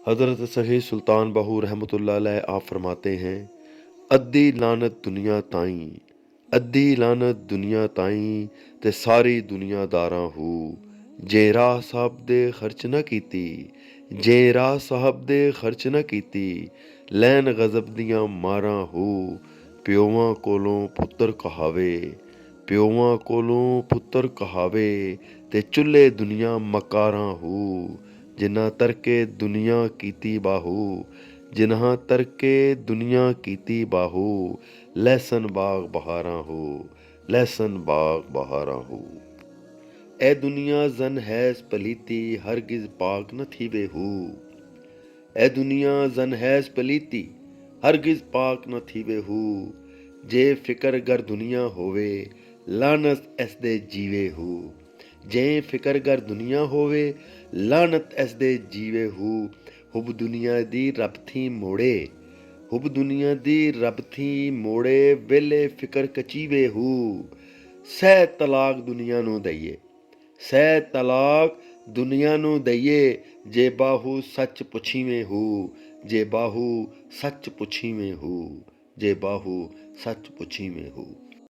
हज़रत सही सुल्तान बाहू रहमतुल्लाह अलैह आप फरमाते हैं, अद्धी लानत दुनिया ताईं, अद्धी लानत दुनिया ताईं ते सारी दुनियादारां हू। जे राह साहब दे खर्च न कीती, जे राह साहब दे खर्च न कीती, लैन गज़ब दियां मारां हू। ਪਿਓਵਾਂ ਕੋਲੋਂ ਪੁੱਤਰ ਕਹਾਵੇ, ਪਿਓਵਾਂ ਕੋਲੋਂ ਪੁੱਤਰ ਕਹਾਵੇ ਤੇ ਚੁੱਲ੍ਹੇ ਦੁਨੀਆ ਮਕਾਰਾਂ ਹੂ। ਜਿਨ੍ਹਾਂ ਤਰਕੇ ਦੁਨੀਆ ਕੀਤੀ ਬਾਹੂ, ਜਿਨ੍ਹਾਂ ਤਰਕੇ ਦੁਨੀਆ ਕੀਤੀ ਬਾਹੂ, ਲਹਿਸਨ ਬਾਗ ਬਹਾਰਾਂ ਹੂ, ਲਹਿਸਨ ਬਾਗ ਬਹਾਰਾਂ ਹੂ। ए दुनिया जन हैस पलीती हरगिज पाक न थीवे हू। ए दुनिया जन हैस पलीती हरगिज पाक न थीवे हू। जे फिकर गर दुनिया होवे लानत एस दे जीवे हू। जे फिकर गर दुनिया होवे लानत एस दे जीवे हू। हुब दुनिया दी रब थी मोड़े, हुब दुनिया दी रब थी मोड़े, वेले फिकर कचीवे हू। सह तलाक दुनिया नू दईए, सह तलाक दुनिया नू दईए, जे बाहू सच पुछीवें हू, जे बाहू सच पुछीवें हू, जे बाहू सच पुछीवें हू।